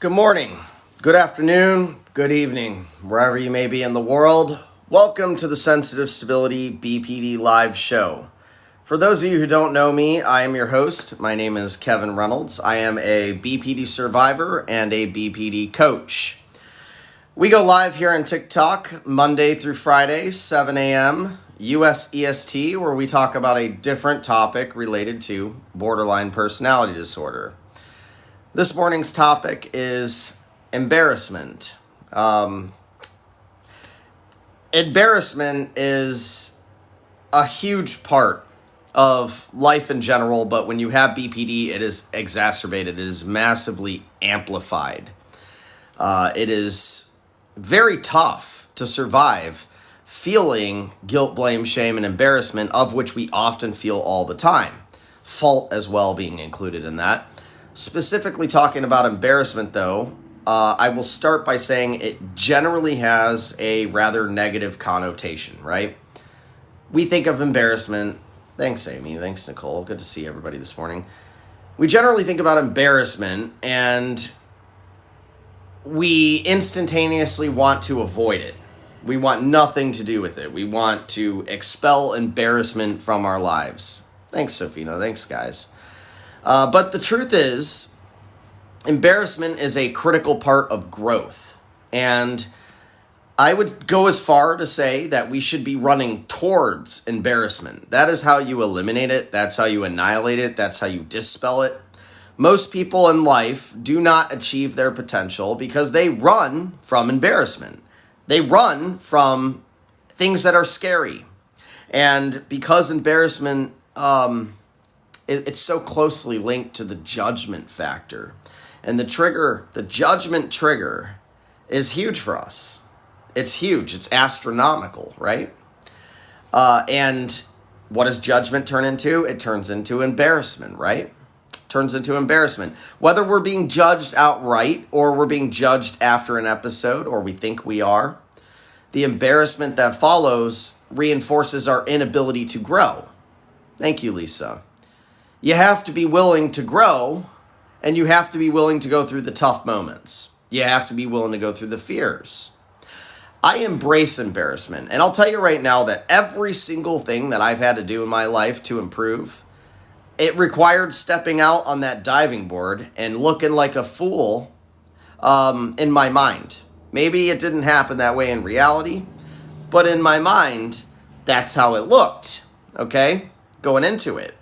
Good morning, good afternoon, good evening, wherever you may be in the world. Welcome to the Sensitive Stability BPD live show. For those of you who don't know me, I am your host. My name is Kevin Reynolds. I am a BPD survivor and a BPD coach. We go live here on TikTok Monday through Friday, 7 a.m. US EST, where we talk about a different topic related to borderline personality disorder. This morning's topic is embarrassment. Embarrassment is a huge part of life in general, but when you have BPD, it is exacerbated. It is massively amplified. It is very tough to survive feeling guilt, blame, shame, and embarrassment, of which we often feel all the time. Fault as well being included in that. Specifically talking about embarrassment, though, I will start by saying it generally has a rather negative connotation, right? We think of embarrassment. Thanks, Amy. Thanks, Nicole. Good to see everybody this morning. We generally think about embarrassment, and we instantaneously want to avoid it. We want nothing to do with it. We want to expel embarrassment from our lives. Thanks, Sofina. Thanks, guys. But the truth is, embarrassment is a critical part of growth. And I would go as far to say that we should be running towards embarrassment. That is how you eliminate it. That's how you annihilate it. That's how you dispel it. Most people in life do not achieve their potential because they run from embarrassment. They run from things that are scary. And because embarrassment, it's so closely linked to the judgment factor. And the judgment trigger is huge for us. It's huge. It's astronomical, right? And what does judgment turn into? It turns into embarrassment, right? Turns into embarrassment. Whether we're being judged outright or we're being judged after an episode or we think we are, the embarrassment that follows reinforces our inability to grow. Thank you, Lisa. You have to be willing to grow, and you have to be willing to go through the tough moments. You have to be willing to go through the fears. I embrace embarrassment, and I'll tell you right now that every single thing that I've had to do in my life to improve, it required stepping out on that diving board and looking like a fool in my mind. Maybe it didn't happen that way in reality, but in my mind, that's how it looked, okay? Going into it.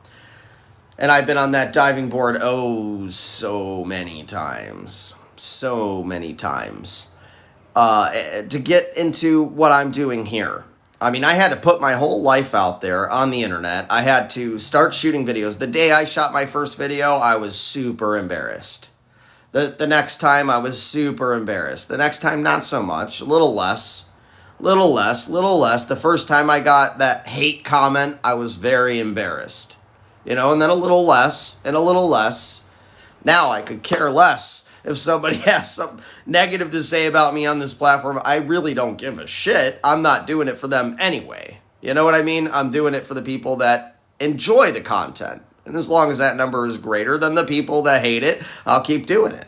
And I've been on that diving board, so many times. So many times. To get into what I'm doing here. I mean, I had to put my whole life out there on the internet. I had to start shooting videos. The day I shot my first video, I was super embarrassed. The next time, I was super embarrassed. The next time, not so much. A little less. The first time I got that hate comment, I was very embarrassed. And then a little less, and a little less. Now I could care less if somebody has something negative to say about me on this platform. I really don't give a shit. I'm not doing it for them anyway. You know what I mean? I'm doing it for the people that enjoy the content. And as long as that number is greater than the people that hate it, I'll keep doing it.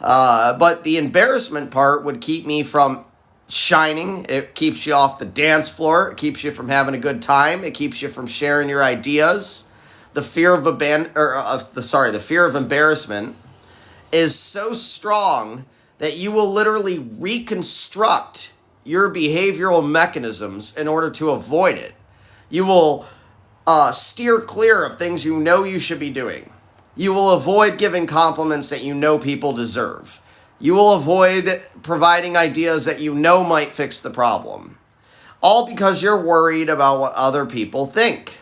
But the embarrassment part would keep me from shining. It keeps you off the dance floor. It keeps you from having a good time. It keeps you from sharing your ideas. The fear of the fear of embarrassment is so strong that you will literally reconstruct your behavioral mechanisms in order to avoid it. You will steer clear of things you know you should be doing. You will avoid giving compliments that you know people deserve. You will avoid providing ideas that you know might fix the problem. All because you're worried about what other people think.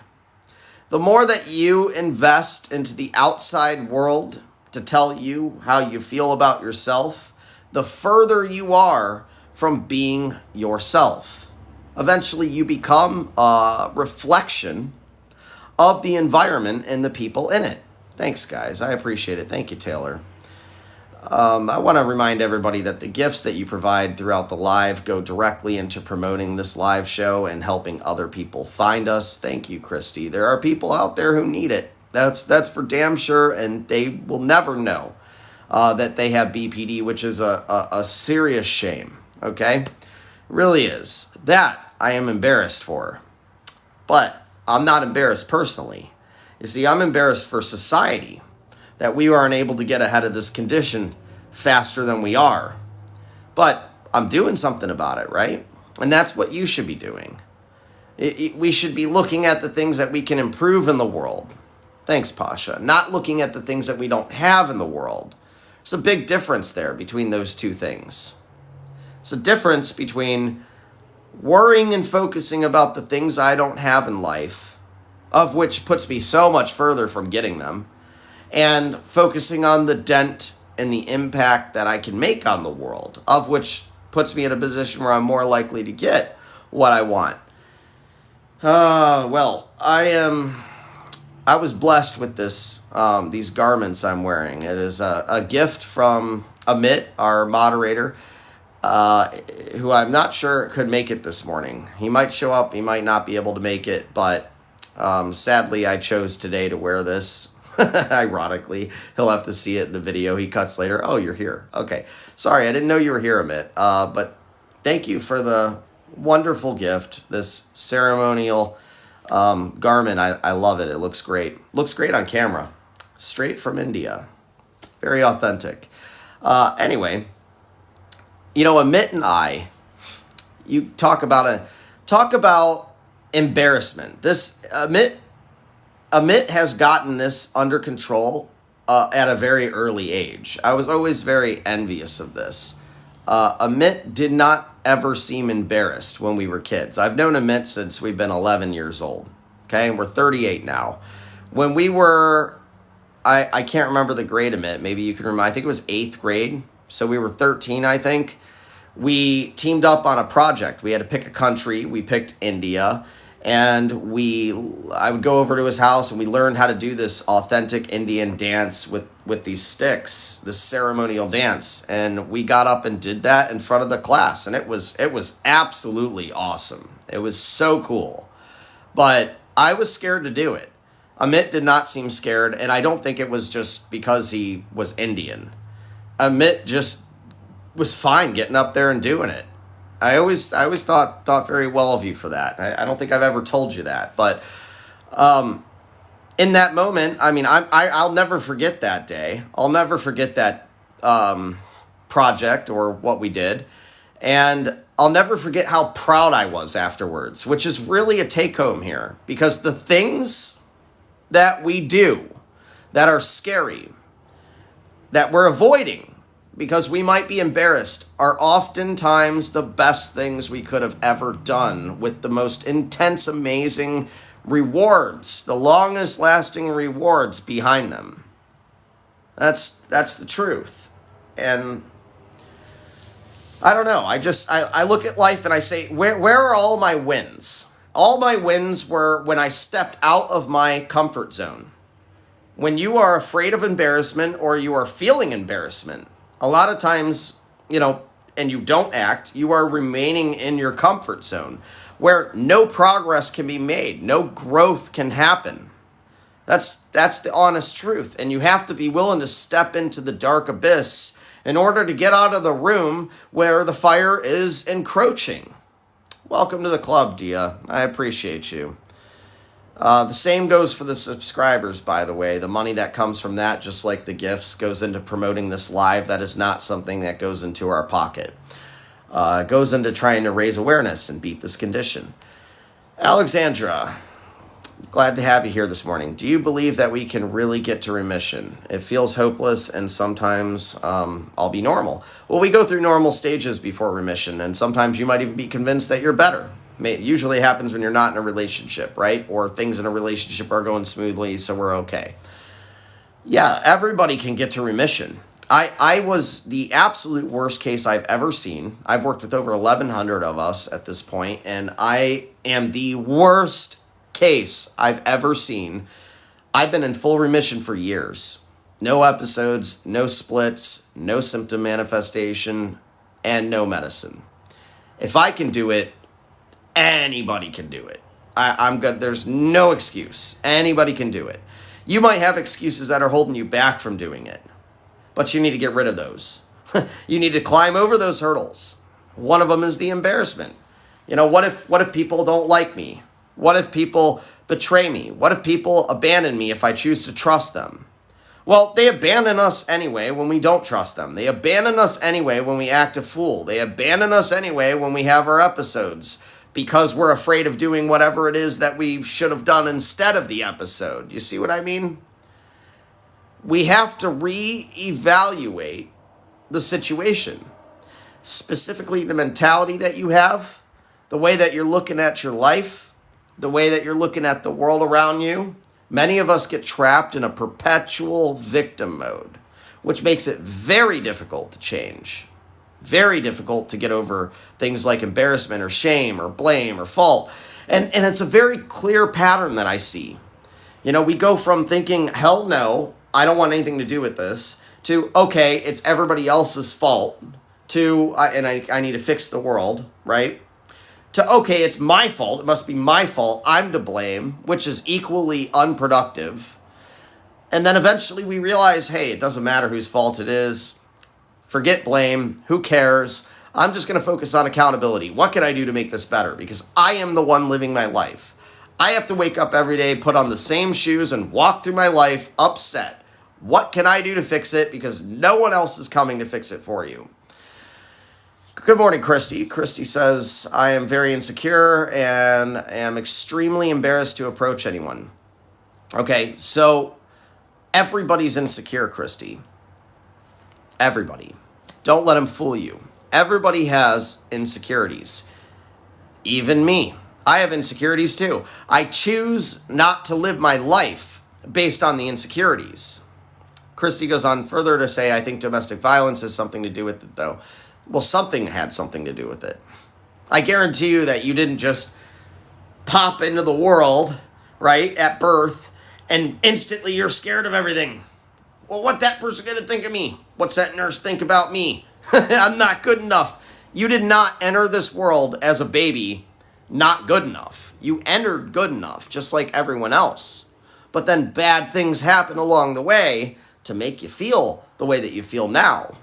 The more that you invest into the outside world to tell you how you feel about yourself, the further you are from being yourself. Eventually, you become a reflection of the environment and the people in it. Thanks, guys. I appreciate it. Thank you, Taylor. I want to remind everybody that the gifts that you provide throughout the live go directly into promoting this live show and helping other people find us. Thank you, Christy. There are people out there who need it. That's for damn sure, and they will never know that they have BPD, which is a serious shame, okay? Really is. That I am embarrassed for. But I'm not embarrassed personally. You see, I'm embarrassed for society that we aren't able to get ahead of this condition faster than we are. But I'm doing something about it, right? And that's what you should be doing. We should be looking at the things that we can improve in the world. Thanks, Pasha. Not looking at the things that we don't have in the world. There's a big difference there between those two things. It's a difference between worrying and focusing about the things I don't have in life, of which puts me so much further from getting them, and focusing on the dent and the impact that I can make on the world, of which puts me in a position where I'm more likely to get what I want. Well, I was blessed with these garments I'm wearing. It is a gift from Amit, our moderator, who I'm not sure could make it this morning. He might show up, he might not be able to make it, but sadly I chose today to wear this. Ironically, he'll have to see it in the video he cuts later. Oh, you're here. Okay. Sorry, I didn't know you were here, Amit. But thank you for the wonderful gift, this ceremonial garment. I love it. It looks great. Looks great on camera. Straight from India. Very authentic. Anyway, Amit and I, you talk about embarrassment. This Amit has gotten this under control at a very early age. I was always very envious of this. Amit did not ever seem embarrassed when we were kids. I've known Amit since we've been 11 years old. Okay, and we're 38 now. When we were, I can't remember the grade, Amit. Maybe you can remember. I think it was 8th grade. So we were 13, I think. We teamed up on a project. We had to pick a country. We picked India. And I would go over to his house and we learned how to do this authentic Indian dance with these sticks, this ceremonial dance. And we got up and did that in front of the class. And it was absolutely awesome. It was so cool. But I was scared to do it. Amit did not seem scared. And I don't think it was just because he was Indian. Amit just was fine getting up there and doing it. I always thought very well of you for that. I don't think I've ever told you that, but in that moment, I mean, I'll never forget that day. I'll never forget that project or what we did, and I'll never forget how proud I was afterwards, which is really a take-home here, because the things that we do that are scary, that we're avoiding, because we might be embarrassed, are oftentimes the best things we could have ever done, with the most intense, amazing rewards, the longest lasting rewards behind them. That's the truth. And I don't know. I look at life and I say, where are all my wins? All my wins were when I stepped out of my comfort zone. When you are afraid of embarrassment or you are feeling embarrassment, a lot of times, and you don't act, you are remaining in your comfort zone where no progress can be made, no growth can happen. That's the honest truth. And you have to be willing to step into the dark abyss in order to get out of the room where the fire is encroaching. Welcome to the club, Dia. I appreciate you. The same goes for the subscribers, by the way. The money that comes from that, just like the gifts, goes into promoting this live. That is not something that goes into our pocket. It goes into trying to raise awareness and beat this condition. Alexandra, glad to have you here this morning. Do you believe that we can really get to remission? It feels hopeless, and sometimes I'll be normal. Well, we go through normal stages before remission, and sometimes you might even be convinced that you're better. It usually happens when you're not in a relationship, right? Or things in a relationship are going smoothly, so we're okay. Yeah, everybody can get to remission. I was the absolute worst case I've ever seen. I've worked with over 1,100 of us at this point, and I am the worst case I've ever seen. I've been in full remission for years. No episodes, no splits, no symptom manifestation, and no medicine. If I can do it, anybody can do it. I'm good. There's no excuse. Anybody can do it. You might have excuses that are holding you back from doing it. but you need to get rid of those. You need to climb over those hurdles. One of them is the embarrassment. What if people don't like me? What if people betray me? What if people abandon me if I choose to trust them? Well, they abandon us anyway when we don't trust them. They abandon us anyway when we act a fool. They abandon us anyway when we have our episodes because we're afraid of doing whatever it is that we should have done instead of the episode. You see what I mean? We have to reevaluate the situation, specifically the mentality that you have, the way that you're looking at your life, the way that you're looking at the world around you. Many of us get trapped in a perpetual victim mode, which makes it very difficult to change. Very difficult to get over things like embarrassment or shame or blame or fault. And it's a very clear pattern that I see. We go from thinking, hell no, I don't want anything to do with this, to, okay, it's everybody else's fault, to, I need to fix the world, right? To, okay, it's my fault, it must be my fault, I'm to blame, which is equally unproductive. And then eventually we realize, hey, it doesn't matter whose fault it is. Forget blame, who cares? I'm just going to focus on accountability. What can I do to make this better? Because I am the one living my life. I have to wake up every day, put on the same shoes, and walk through my life upset. What can I do to fix it? Because no one else is coming to fix it for you. Good morning, Christy. Christy says, I am very insecure and am extremely embarrassed to approach anyone. Okay, so everybody's insecure, Christy. Everybody. Don't let them fool you. Everybody has insecurities. Even me. I have insecurities too. I choose not to live my life based on the insecurities. Christy goes on further to say, I think domestic violence has something to do with it, though. Well, something had something to do with it. I guarantee you that you didn't just pop into the world, right, at birth, and instantly you're scared of everything. Well, what's that person going to think of me? What's that nurse think about me? I'm not good enough. You did not enter this world as a baby not good enough. You entered good enough, just like everyone else. But then bad things happen along the way to make you feel the way that you feel now.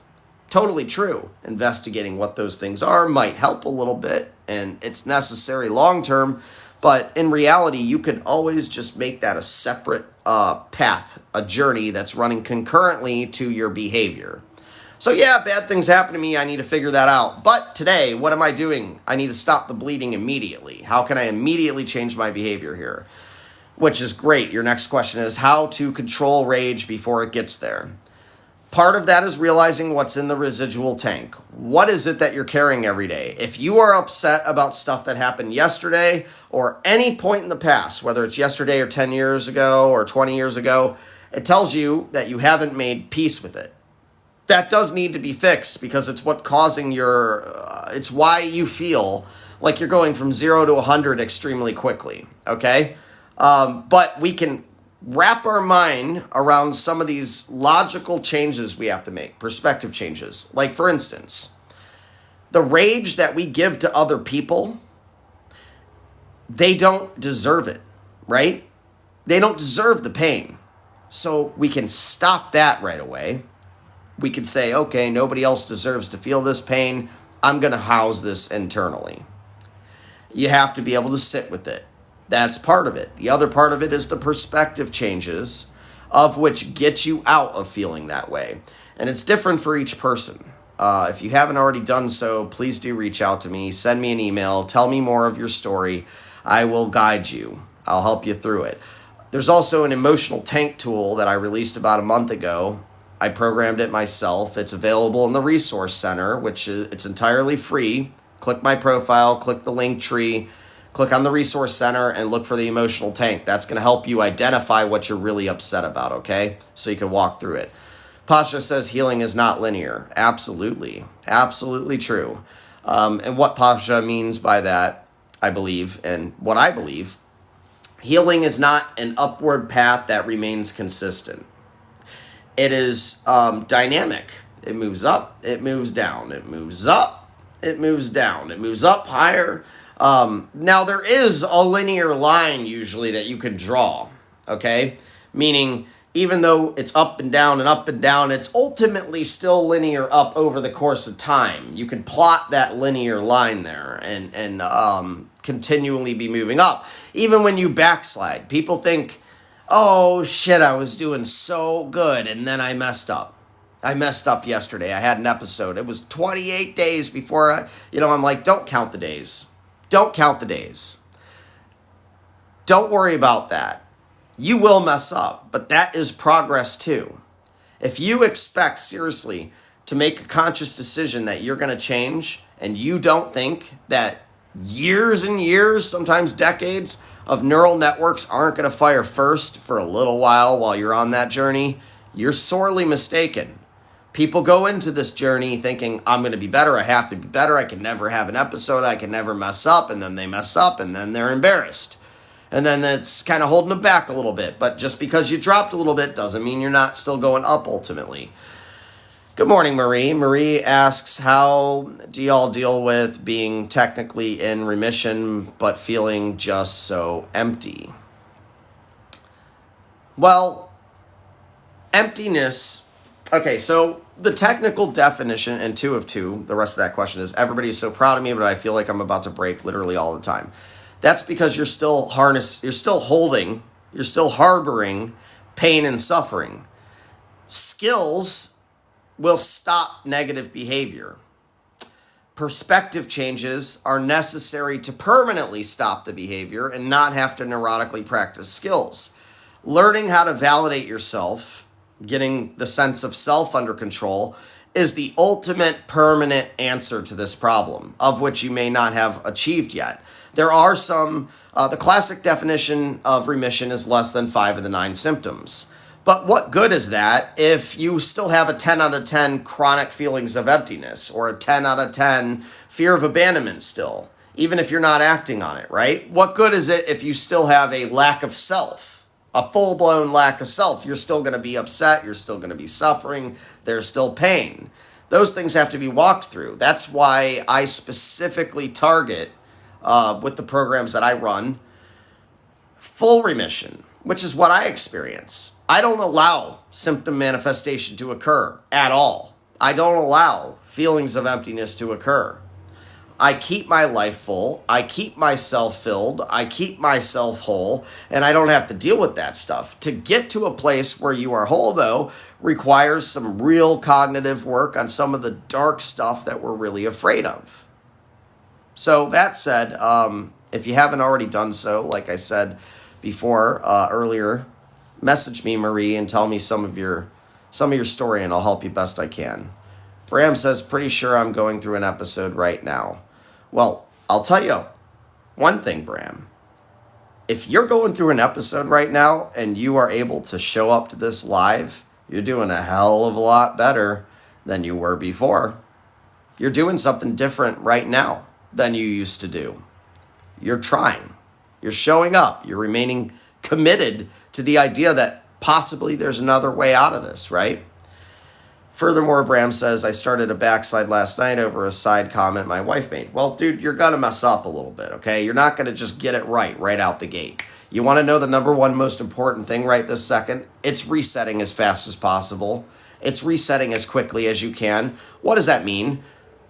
Totally true. Investigating what those things are might help a little bit, and it's necessary long term, but in reality, you could always just make that a separate path, a journey that's running concurrently to your behavior. So yeah, bad things happen to me. I need to figure that out. But today, what am I doing? I need to stop the bleeding immediately. How can I immediately change my behavior here? Which is great. Your next question is how to control rage before it gets there. Part of that is realizing what's in the residual tank. What is it that you're carrying every day? If you are upset about stuff that happened yesterday or any point in the past, whether it's yesterday or 10 years ago or 20 years ago, it tells you that you haven't made peace with it. That does need to be fixed because it's what causing it's why you feel like you're going from 0 to 100 extremely quickly, okay? But we can wrap our mind around some of these logical changes we have to make, perspective changes. Like, for instance, the rage that we give to other people, they don't deserve it, right? They don't deserve the pain. So we can stop that right away. We could say, okay, nobody else deserves to feel this pain. I'm going to house this internally. You have to be able to sit with it. That's part of it. The other part of it is the perspective changes of which get you out of feeling that way. And it's different for each person. If you haven't already done so, please do reach out to me. Send me an email. Tell me more of your story. I will guide you. I'll help you through it. There's also an emotional tank tool that I released about a month ago. I programmed it myself. It's available in the Resource Center, it's entirely free. Click my profile, click the link tree, click on the Resource Center, and look for the emotional tank. That's going to help you identify what you're really upset about, okay? So you can walk through it. Pasha says healing is not linear. Absolutely. Absolutely true. And what Pasha means by that, I believe, and what I believe, healing is not an upward path that remains consistent. It is dynamic. It moves up, it moves down, it moves up, it moves down, it moves up higher. Now, there is a linear line usually that you can draw, okay? Meaning even though it's up and down and up and down, it's ultimately still linear up over the course of time. You can plot that linear line there and continually be moving up. Even when you backslide, people think, oh shit, I was doing so good and then I messed up. I messed up yesterday. I had an episode. It was 28 days before I'm like, don't count the days. Don't count the days. Don't worry about that. You will mess up, but that is progress too. If you expect seriously to make a conscious decision that you're going to change and you don't think that years and years, sometimes decades of neural networks aren't going to fire first for a little while you're on that journey, you're sorely mistaken. People go into this journey thinking, I'm going to be better, I have to be better, I can never have an episode, I can never mess up, and then they mess up, and then they're embarrassed. And then that's kind of holding them back a little bit. But just because you dropped a little bit doesn't mean you're not still going up ultimately. Good morning, Marie. Marie asks, how do y'all deal with being technically in remission but feeling just so empty? Well, emptiness. Okay, so the technical definition in 2 of 2, the rest of that question is, everybody's so proud of me, but I feel like I'm about to break literally all the time. That's because you're still harboring pain and suffering. Skills will stop negative behavior. Perspective changes are necessary to permanently stop the behavior and not have to neurotically practice skills. Learning how to validate yourself, getting the sense of self under control, is the ultimate permanent answer to this problem, of which you may not have achieved yet. There are some, the classic definition of remission is less than 5 of the 9 symptoms. But what good is that if you still have a 10 out of 10 chronic feelings of emptiness or a 10 out of 10 fear of abandonment still, even if you're not acting on it, right? What good is it if you still have a lack of self, a full-blown lack of self? You're still going to be upset, you're still going to be suffering, there's still pain. Those things have to be walked through. That's why I specifically target with the programs that I run, full remission, which is what I experience. I don't allow symptom manifestation to occur at all. I don't allow feelings of emptiness to occur. I keep my life full. I keep myself filled. I keep myself whole, and I don't have to deal with that stuff. To get to a place where you are whole, though, requires some real cognitive work on some of the dark stuff that we're really afraid of. So that said, if you haven't already done so, like I said before earlier, message me, Marie, and tell me some of your story, and I'll help you best I can. Bram says, pretty sure I'm going through an episode right now. Well, I'll tell you one thing, Bram. If you're going through an episode right now and you are able to show up to this live, you're doing a hell of a lot better than you were before. You're doing something different right now than you used to do. You're trying. You're showing up. You're remaining committed to the idea that possibly there's another way out of this, right? Furthermore, Bram says, I started a backslide last night over a side comment my wife made. Well, dude, you're going to mess up a little bit, okay? You're not going to just get it right out the gate. You want to know the number one most important thing right this second? It's resetting as fast as possible. It's resetting as quickly as you can. What does that mean?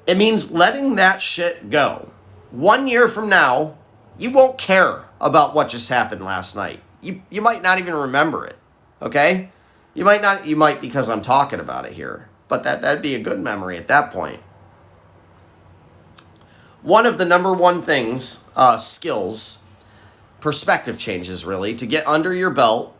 It means letting that shit go. 1 year from now, you won't care about what just happened last night. You might not even remember it, okay? You might because I'm talking about it here, but that'd be a good memory at that point. One of the number one things, skills, perspective changes really, to get under your belt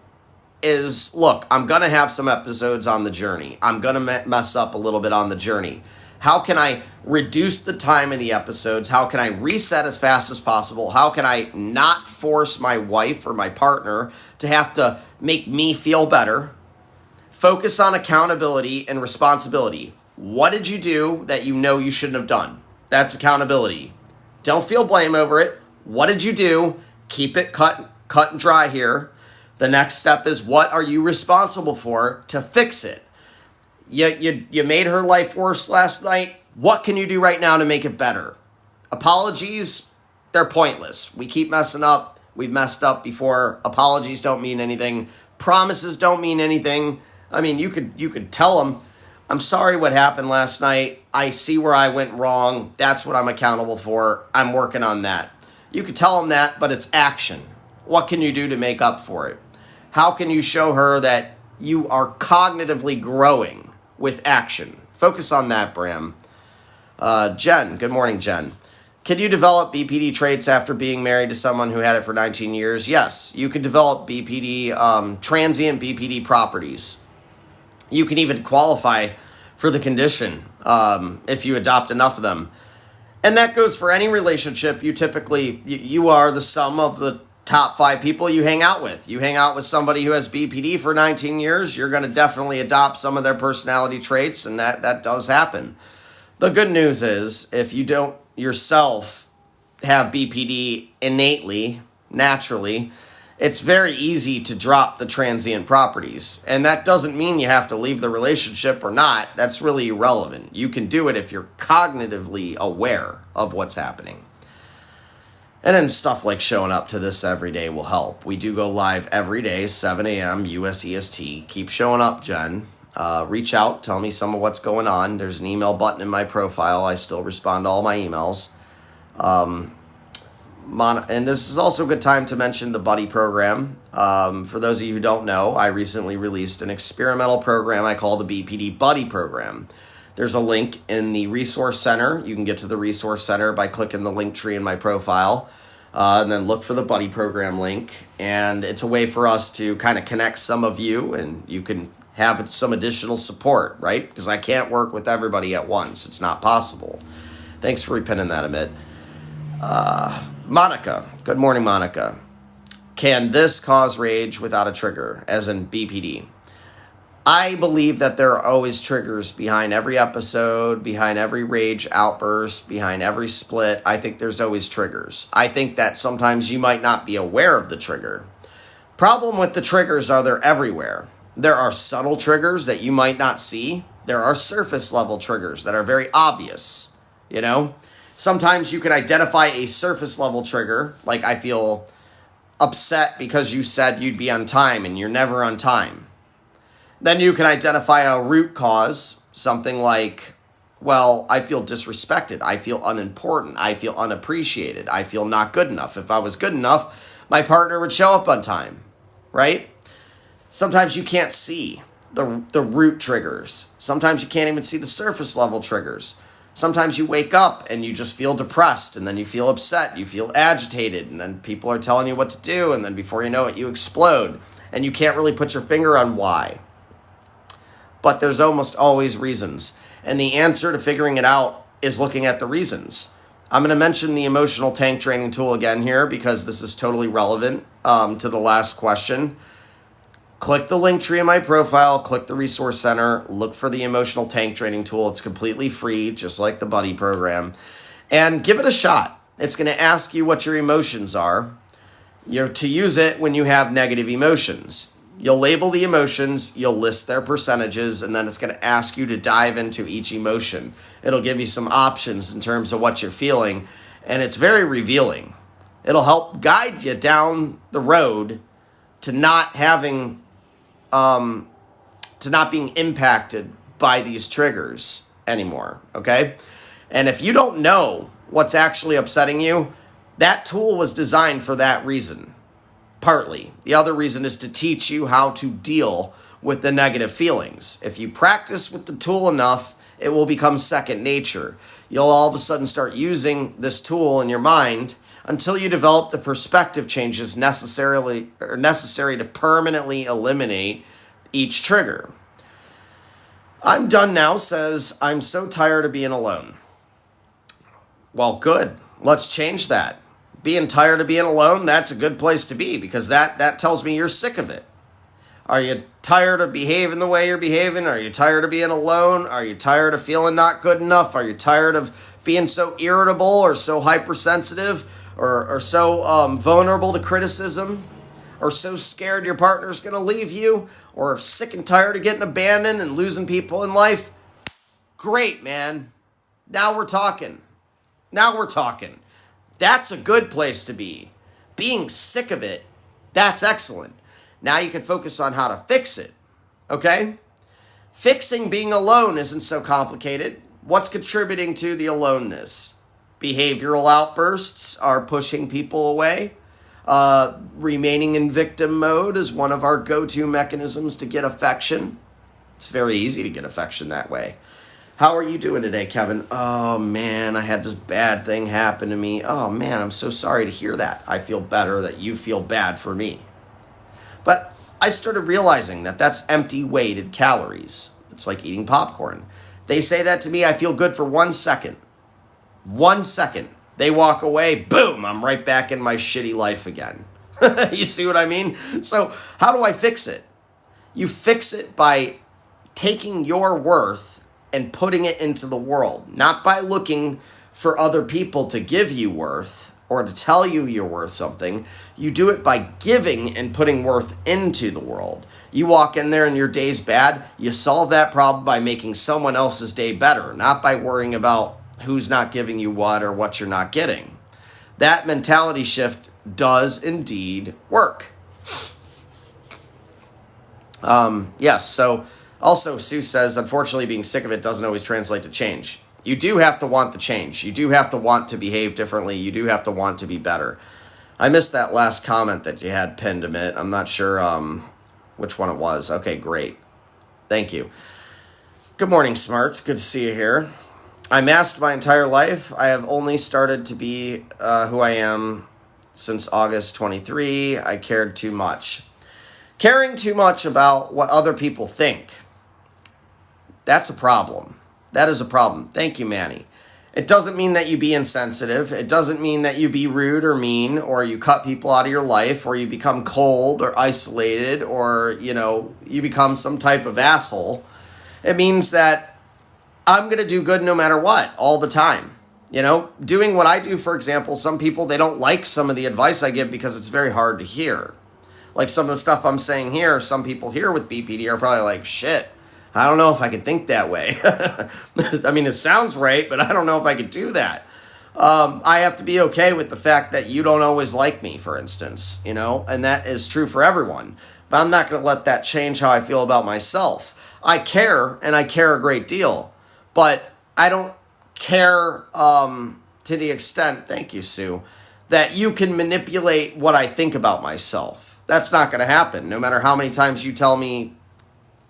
is, look, I'm going to have some episodes on the journey. I'm going to mess up a little bit on the journey. How can I reduce the time in the episodes? How can I reset as fast as possible? How can I not force my wife or my partner to have to make me feel better? Focus on accountability and responsibility. What did you do that you know you shouldn't have done? That's accountability. Don't feel blame over it. What did you do? Keep it cut and dry here. The next step is, what are you responsible for to fix it? You made her life worse last night. What can you do right now to make it better? Apologies, they're pointless. We keep messing up. We've messed up before. Apologies don't mean anything. Promises don't mean anything. I mean, you could tell them, I'm sorry what happened last night. I see where I went wrong. That's what I'm accountable for. I'm working on that. You could tell them that, but it's action. What can you do to make up for it? How can you show her that you are cognitively growing with action? Focus on that, Bram. Jen, good morning, Jen. Can you develop BPD traits after being married to someone who had it for 19 years? Yes, you can develop BPD, transient BPD properties. You can even qualify for the condition if you adopt enough of them. And that goes for any relationship. You are the sum of the top 5 people you hang out with. You hang out with somebody who has BPD for 19 years, you're going to definitely adopt some of their personality traits, and that does happen. The good news is, if you don't yourself have BPD innately, naturally, it's very easy to drop the transient properties. And that doesn't mean you have to leave the relationship or not. That's really irrelevant. You can do it if you're cognitively aware of what's happening. And then stuff like showing up to this every day will help. We do go live every day, 7 a.m. US EST. Keep showing up, Jen. Reach out, tell me some of what's going on. There's an email button in my profile. I still respond to all my emails. And this is also a good time to mention the Buddy program. For those of you who don't know, I recently released an experimental program I call the BPD Buddy program. There's a link in the Resource Center. You can get to the Resource Center by clicking the link tree in my profile, and then look for the Buddy program link. And it's a way for us to kind of connect some of you, and you can have some additional support, right? Because I can't work with everybody at once. It's not possible. Thanks for repinning that, Amit. Monica. Good morning, Monica. Can this cause rage without a trigger, as in BPD? I believe that there are always triggers behind every episode, behind every rage outburst, behind every split. I think there's always triggers. I think that sometimes you might not be aware of the trigger. Problem with the triggers are they're everywhere. There are subtle triggers that you might not see. There are surface level triggers that are very obvious, you know? Sometimes you can identify a surface level trigger, like I feel upset because you said you'd be on time and you're never on time. Then you can identify a root cause, something like, well, I feel disrespected. I feel unimportant. I feel unappreciated. I feel not good enough. If I was good enough, my partner would show up on time, right? Sometimes you can't see the root triggers. Sometimes you can't even see the surface level triggers. Sometimes you wake up and you just feel depressed, and then you feel upset, you feel agitated, and then people are telling you what to do, and then before you know it, you explode, and you can't really put your finger on why. But there's almost always reasons, and the answer to figuring it out is looking at the reasons. I'm going to mention the emotional tank training tool again here because this is totally relevant to the last question. Click the link tree in my profile, click the Resource Center, look for the emotional tank training tool. It's completely free, just like the Buddy program, and give it a shot. It's going to ask you what your emotions are. You're to use it when you have negative emotions. You'll label the emotions, you'll list their percentages, and then it's going to ask you to dive into each emotion. It'll give you some options in terms of what you're feeling, and it's very revealing. It'll help guide you down the road to not having, to not being impacted by these triggers anymore, okay? And if you don't know what's actually upsetting you, that tool was designed for that reason. Partly. The other reason is to teach you how to deal with the negative feelings. If you practice with the tool enough, it will become second nature. You'll all of a sudden start using this tool in your mind until you develop the perspective changes necessary to permanently eliminate each trigger. I'm done now says, I'm so tired of being alone. Well, good. Let's change that. Being tired of being alone, that's a good place to be because that tells me you're sick of it. Are you tired of behaving the way you're behaving? Are you tired of being alone? Are you tired of feeling not good enough? Are you tired of being so irritable or so hypersensitive or so vulnerable to criticism? Or so scared your partner's going to leave you? Or sick and tired of getting abandoned and losing people in life? Great, man. Now we're talking. That's a good place to be. Being sick of it, that's excellent. Now you can focus on how to fix it, okay? Fixing being alone isn't so complicated. What's contributing to the aloneness? Behavioral outbursts are pushing people away. Remaining in victim mode is one of our go-to mechanisms to get affection. It's very easy to get affection that way. How are you doing today, Kevin? Oh, man, I had this bad thing happen to me. Oh, man, I'm so sorry to hear that. I feel better that you feel bad for me. But I started realizing that that's empty weighted calories. It's like eating popcorn. They say that to me, I feel good for 1 second. 1 second. They walk away, boom, I'm right back in my shitty life again. You see what I mean? So how do I fix it? You fix it by taking your worth and putting it into the world, not by looking for other people to give you worth or to tell you you're worth something. You do it by giving and putting worth into the world. You walk in there and your day's bad, you solve that problem by making someone else's day better, not by worrying about who's not giving you what or what you're not getting. That mentality shift does indeed work. Yes, so also Sue says, unfortunately, being sick of it doesn't always translate to change. You do have to want the change. You do have to want to behave differently. You do have to want to be better. I missed that last comment that you had pinned, Amit. I'm not sure which one it was. Okay, great. Thank you. Good morning, Smarts. Good to see you here. I masked my entire life. I have only started to be who I am since August 23. I cared too much. Caring too much about what other people think. That's a problem. That is a problem. Thank you, Manny. It doesn't mean that you be insensitive. It doesn't mean that you be rude or mean or you cut people out of your life or you become cold or isolated or, you become some type of asshole. It means that I'm going to do good no matter what, all the time. Doing what I do, for example, some people, they don't like some of the advice I give because it's very hard to hear. Like some of the stuff I'm saying here, some people here with BPD are probably like, shit, I don't know if I could think that way. I mean, it sounds right, but I don't know if I could do that. I have to be okay with the fact that you don't always like me, for instance, and that is true for everyone. But I'm not going to let that change how I feel about myself. I care, and I care a great deal, but I don't care to the extent, thank you, Sue, that you can manipulate what I think about myself. That's not going to happen. No matter how many times you tell me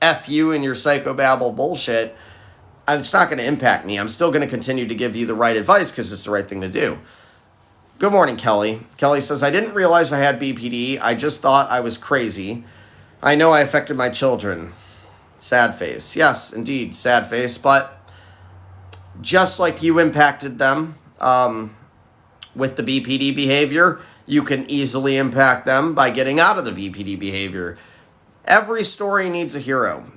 F you and your psychobabble bullshit, it's not going to impact me. I'm still going to continue to give you the right advice because it's the right thing to do. Good morning, Kelly. Kelly says, I didn't realize I had BPD. I just thought I was crazy. I know I affected my children. Sad face. Yes, indeed, sad face. But just like you impacted them with the BPD behavior, you can easily impact them by getting out of the BPD behavior. Every story needs a hero,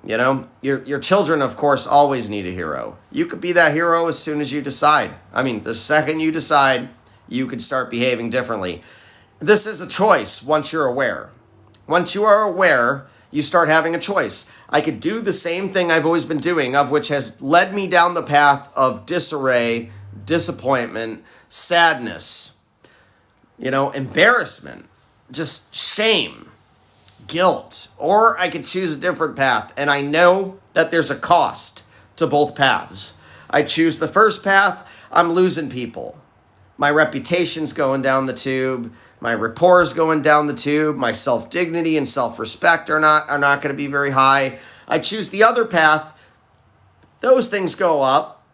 Your children, of course, always need a hero. You could be that hero as soon as you decide. I mean, the second you decide, you could start behaving differently. This is a choice once you're aware. Once you are aware, you start having a choice. I could do the same thing I've always been doing, of which has led me down the path of disarray, disappointment, sadness, embarrassment, just shame, guilt, or I could choose a different path. And I know that there's a cost to both paths. I choose the first path, I'm losing people. My reputation's going down the tube. My rapport's going down the tube. My self-dignity and self-respect are not going to be very high. I choose the other path. Those things go up.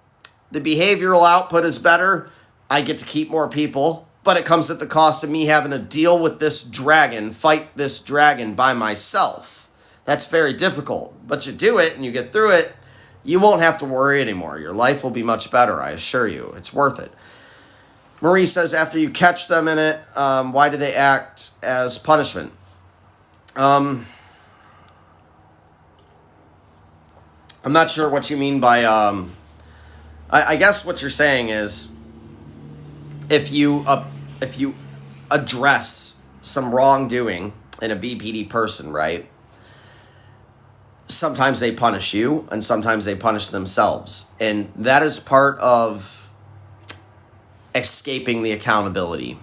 The behavioral output is better. I get to keep more people. But it comes at the cost of me having to deal with this dragon, fight this dragon by myself. That's very difficult. But you do it and you get through it, you won't have to worry anymore. Your life will be much better, I assure you. It's worth it. Marie says, after you catch them in it, why do they act as punishment? I'm not sure what you mean by... I guess what you're saying is if you address some wrongdoing in a BPD person, right? Sometimes they punish you and sometimes they punish themselves. And that is part of escaping the accountability.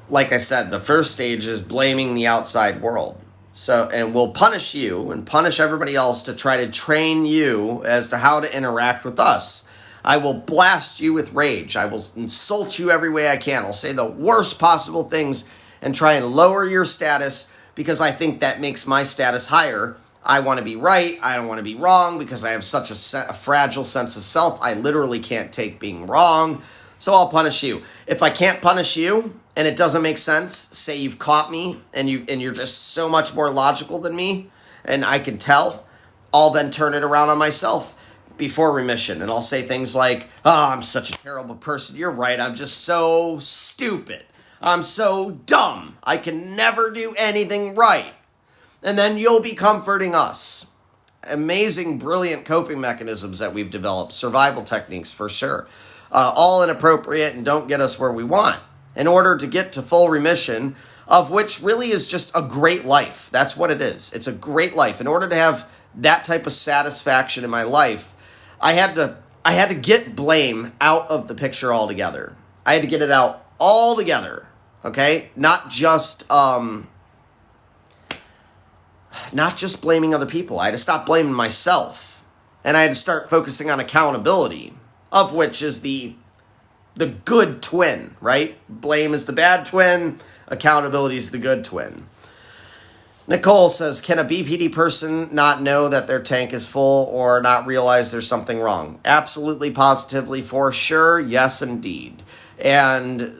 Like I said, the first stage is blaming the outside world. So, and we'll punish you and punish everybody else to try to train you as to how to interact with us. I will blast you with rage. I will insult you every way I can. I'll say the worst possible things and try and lower your status because I think that makes my status higher. I want to be right. I don't want to be wrong because I have such a fragile sense of self. I literally can't take being wrong. So I'll punish you. If I can't punish you and it doesn't make sense, say you've caught me and you're just so much more logical than me and I can tell, I'll then turn it around on myself before remission. And I'll say things like, oh, I'm such a terrible person. You're right. I'm just so stupid. I'm so dumb. I can never do anything right. And then you'll be comforting us. Amazing, brilliant coping mechanisms that we've developed. Survival techniques for sure. All inappropriate and don't get us where we want. In order to get to full remission, of which really is just a great life. That's what it is. It's a great life. In order to have that type of satisfaction in my life, I had to get blame out of the picture altogether. I had to get it out altogether. Okay? Not just blaming other people. I had to stop blaming myself. And I had to start focusing on accountability, of which is the good twin, right? Blame is the bad twin. Accountability is the good twin. Nicole says, can a BPD person not know that their tank is full or not realize there's something wrong? Absolutely, positively, for sure. Yes, indeed. And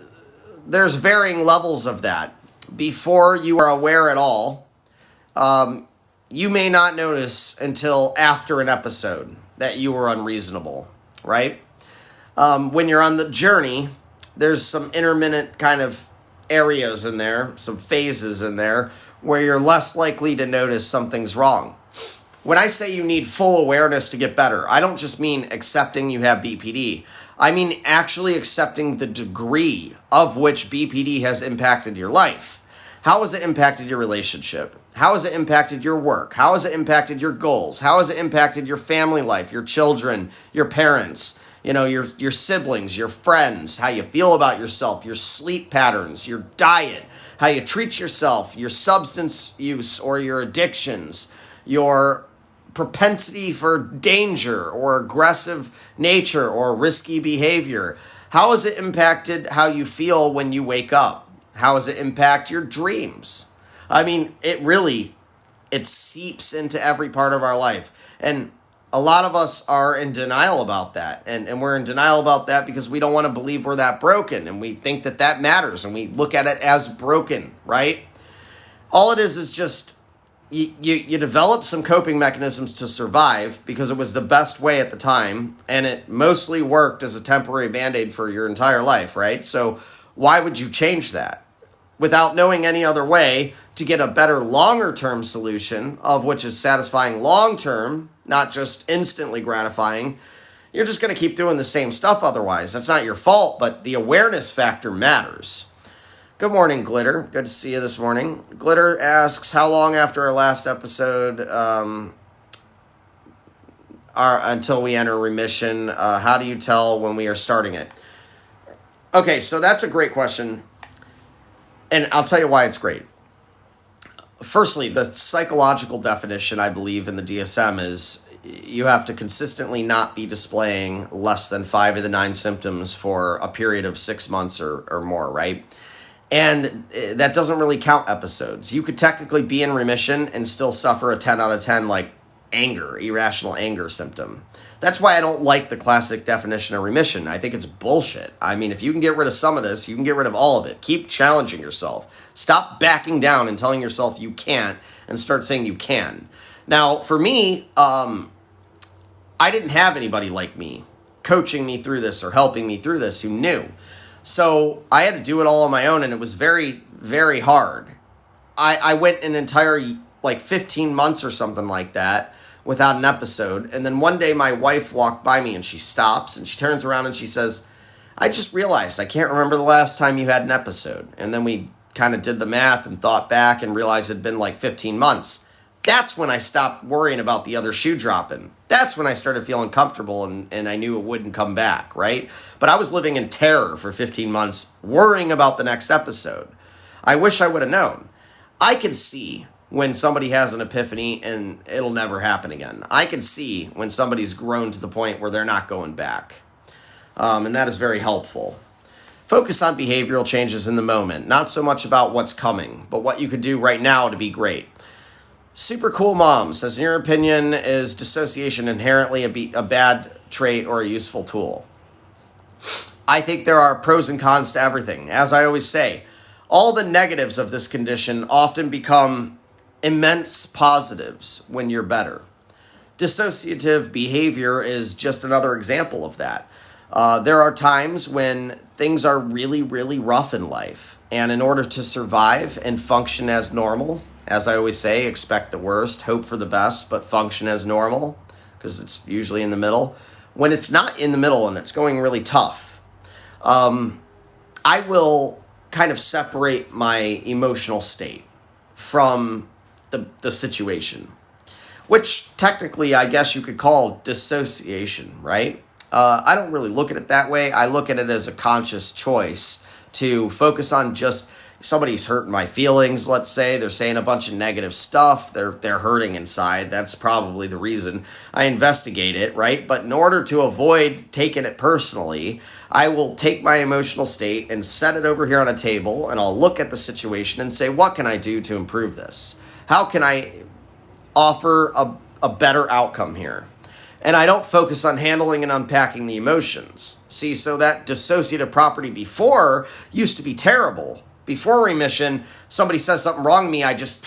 there's varying levels of that. Before you are aware at all, you may not notice until after an episode that you were unreasonable, right? When you're on the journey, there's some intermittent kind of areas in there, some phases in there, where you're less likely to notice something's wrong. When I say you need full awareness to get better, I don't just mean accepting you have BPD. I mean actually accepting the degree of which BPD has impacted your life. How has it impacted your relationship? How has it impacted your work? How has it impacted your goals? How has it impacted your family life, your children, your parents, your siblings, your friends, how you feel about yourself, your sleep patterns, your diet, how you treat yourself, your substance use or your addictions, your propensity for danger or aggressive nature or risky behavior. How has it impacted how you feel when you wake up? How does it impact your dreams? I mean, it seeps into every part of our life. And a lot of us are in denial about that. And we're in denial about that because we don't want to believe we're that broken. And we think that matters. And we look at it as broken, right? All it is just you develop some coping mechanisms to survive because it was the best way at the time. And it mostly worked as a temporary Band-Aid for your entire life, right? So why would you change that? Without knowing any other way to get a better longer-term solution, of which is satisfying long-term, not just instantly gratifying, you're just going to keep doing the same stuff otherwise. That's not your fault, but the awareness factor matters. Good morning, Glitter. Good to see you this morning. Glitter asks, how long after our last episode until we enter remission? How do you tell when we are starting it? Okay, so that's a great question. And I'll tell you why it's great. Firstly, the psychological definition, I believe, in the DSM is you have to consistently not be displaying less than 5 of the 9 symptoms for a period of 6 months or more, right? And that doesn't really count episodes. You could technically be in remission and still suffer a 10 out of 10 like anger, irrational anger symptom. That's why I don't like the classic definition of remission. I think it's bullshit. I mean, if you can get rid of some of this, you can get rid of all of it. Keep challenging yourself. Stop backing down and telling yourself you can't and start saying you can. Now, for me, I didn't have anybody like me coaching me through this or helping me through this who knew. So I had to do it all on my own, and it was very, very hard. I went an entire 15 months or something like that without an episode. And then one day my wife walked by me and she stops and she turns around and she says, I just realized I can't remember the last time you had an episode. And then we kind of did the math and thought back and realized it had been 15 months. That's when I stopped worrying about the other shoe dropping. That's when I started feeling comfortable and I knew it wouldn't come back, right? But I was living in terror for 15 months, worrying about the next episode. I wish I would have known. I could see when somebody has an epiphany and it'll never happen again. I can see when somebody's grown to the point where they're not going back. And that is very helpful. Focus on behavioral changes in the moment, not so much about what's coming, but what you could do right now to be great. Super Cool Mom says, in your opinion, is dissociation inherently a bad trait or a useful tool? I think there are pros and cons to everything. As I always say, all the negatives of this condition often become immense positives when you're better. Dissociative behavior is just another example of that. There are times when things are really, really rough in life. And in order to survive and function as normal, as I always say, expect the worst, hope for the best, but function as normal, because it's usually in the middle. When it's not in the middle and it's going really tough, I will kind of separate my emotional state from the situation, which technically I guess you could call dissociation, right? I don't really look at it that way. I look at it as a conscious choice to focus on just somebody's hurting my feelings, let's say. They're saying a bunch of negative stuff. They're hurting inside. That's probably the reason. I investigate it, right? But in order to avoid taking it personally, I will take my emotional state and set it over here on a table, and I'll look at the situation and say, what can I do to improve this? How can I offer a better outcome here? And I don't focus on handling and unpacking the emotions. See, so that dissociative property before used to be terrible. Before remission, somebody says something wrong to me, I just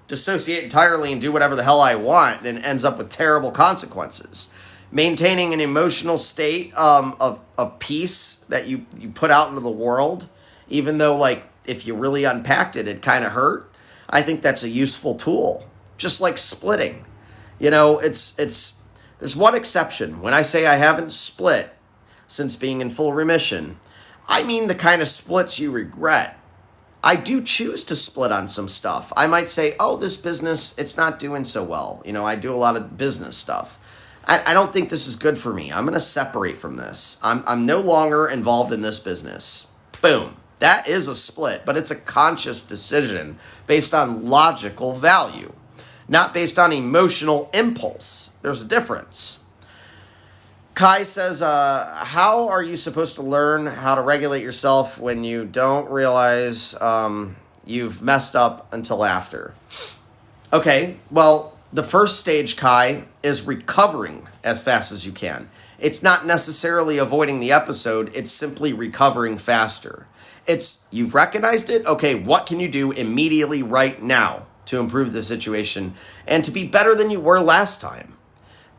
dissociate entirely and do whatever the hell I want, and it ends up with terrible consequences. Maintaining an emotional state of peace that you put out into the world, even though, like, if you really unpacked it, it kind of hurt, I think that's a useful tool. Just like splitting. You know, there's one exception. When I say I haven't split since being in full remission, I mean the kind of splits you regret. I do choose to split on some stuff. I might say, oh, this business, it's not doing so well. You know, I do a lot of business stuff. I don't think this is good for me. I'm going to separate from this. I'm no longer involved in this business. Boom. That is a split, but it's a conscious decision based on logical value, not based on emotional impulse. There's a difference. Kai says, how are you supposed to learn how to regulate yourself when you don't realize you've messed up until after? Okay, well, the first stage, Kai, is recovering as fast as you can. It's not necessarily avoiding the episode. It's simply recovering faster. You've recognized it. Okay, what can you do immediately right now to improve the situation and to be better than you were last time?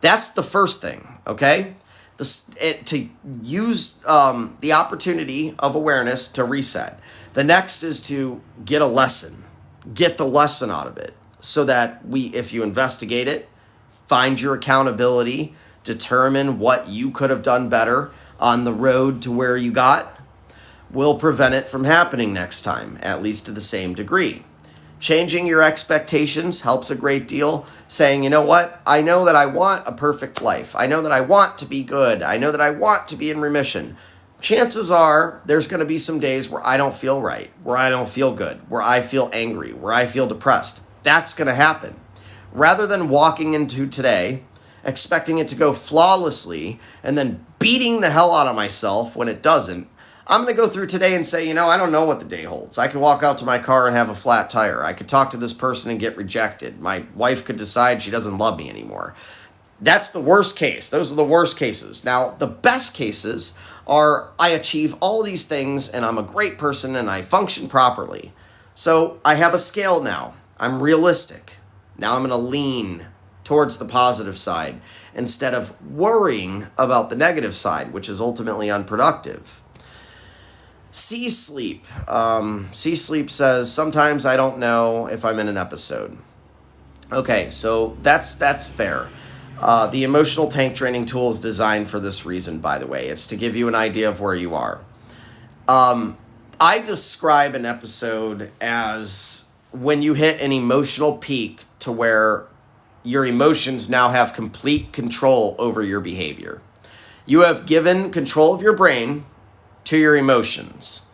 That's the first thing, okay? To use the opportunity of awareness to reset. The next is to get a lesson. Get the lesson out of it so that if you investigate it, find your accountability, determine what you could have done better on the road to where you got, will prevent it from happening next time, at least to the same degree. Changing your expectations helps a great deal. Saying, you know what? I know that I want a perfect life. I know that I want to be good. I know that I want to be in remission. Chances are there's going to be some days where I don't feel right, where I don't feel good, where I feel angry, where I feel depressed. That's going to happen. Rather than walking into today, expecting it to go flawlessly, and then beating the hell out of myself when it doesn't, I'm going to go through today and say, I don't know what the day holds. I could walk out to my car and have a flat tire. I could talk to this person and get rejected. My wife could decide she doesn't love me anymore. That's the worst case. Those are the worst cases. Now, the best cases are I achieve all these things and I'm a great person and I function properly. So I have a scale now. I'm realistic. Now I'm going to lean towards the positive side instead of worrying about the negative side, which is ultimately unproductive. C-Sleep. C-Sleep says, sometimes I don't know if I'm in an episode. Okay, so that's fair. The emotional tank training tool is designed for this reason, by the way. It's to give you an idea of where you are. I describe an episode as when you hit an emotional peak to where your emotions now have complete control over your behavior. You have given control of your brain to your emotions.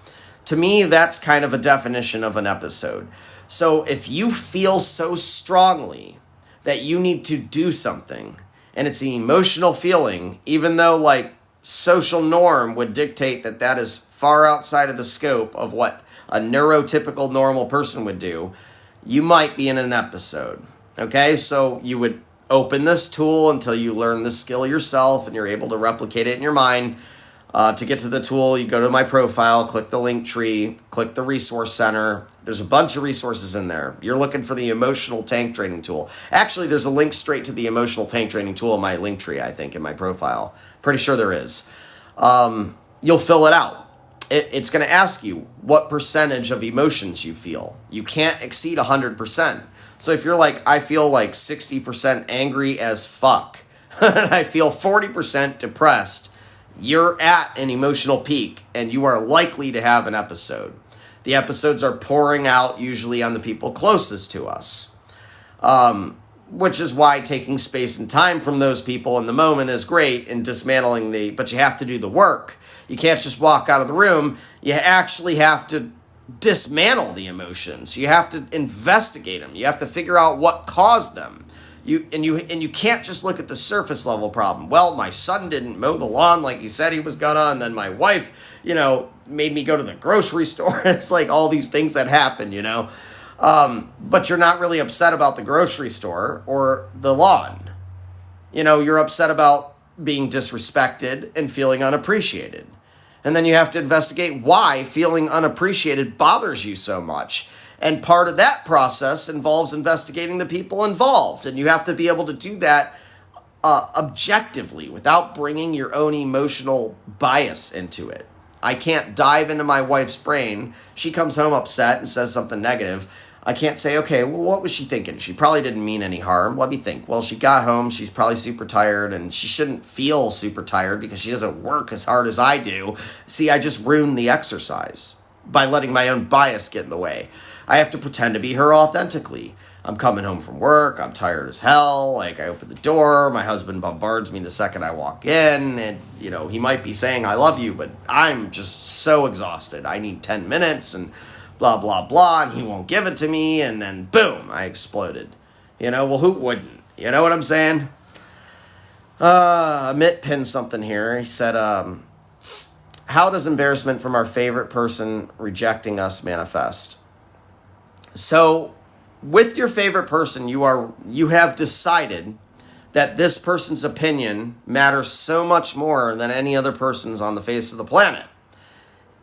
To me, that's kind of a definition of an episode. So if you feel so strongly that you need to do something, and it's an emotional feeling, even though like social norm would dictate that that is far outside of the scope of what a neurotypical normal person would do, you might be in an episode. Okay, so you would open this tool until you learn the skill yourself and you're able to replicate it in your mind. To get to the tool, you go to my profile, click the link tree, click the resource center. There's a bunch of resources in there. You're looking for the emotional tank training tool. Actually, there's a link straight to the emotional tank training tool in my link tree, I think, in my profile. Pretty sure there is. You'll fill it out. It's going to ask you what percentage of emotions you feel. You can't exceed 100%. So if you're like, I feel like 60% angry as fuck, and I feel 40% depressed, you're at an emotional peak and you are likely to have an episode. The episodes are pouring out usually on the people closest to us, which is why taking space and time from those people in the moment is great in dismantling but you have to do the work. You can't just walk out of the room. You actually have to dismantle the emotions. You have to investigate them. You have to figure out what caused them. You can't just look at the surface level problem. Well, my son didn't mow the lawn like he said he was gonna, and then my wife, made me go to the grocery store. It's like all these things that happen, but you're not really upset about the grocery store or the lawn. You're upset about being disrespected and feeling unappreciated. And then you have to investigate why feeling unappreciated bothers you so much. And part of that process involves investigating the people involved. And you have to be able to do that objectively without bringing your own emotional bias into it. I can't dive into my wife's brain. She comes home upset and says something negative. I can't say, okay, well, what was she thinking? She probably didn't mean any harm. Let me think. Well, she got home. She's probably super tired, and she shouldn't feel super tired because she doesn't work as hard as I do. See, I just ruined the exercise by letting my own bias get in the way. I have to pretend to be her authentically. I'm coming home from work. I'm tired as hell. Like, I open the door. My husband bombards me the second I walk in. And, he might be saying, I love you, but I'm just so exhausted. I need 10 minutes and blah, blah, blah. And he won't give it to me. And then, boom, I exploded. Well, who wouldn't? You know what I'm saying? Amit pinned something here. He said, how does embarrassment from our favorite person rejecting us manifest? So, with your favorite person, you have decided that this person's opinion matters so much more than any other person's on the face of the planet.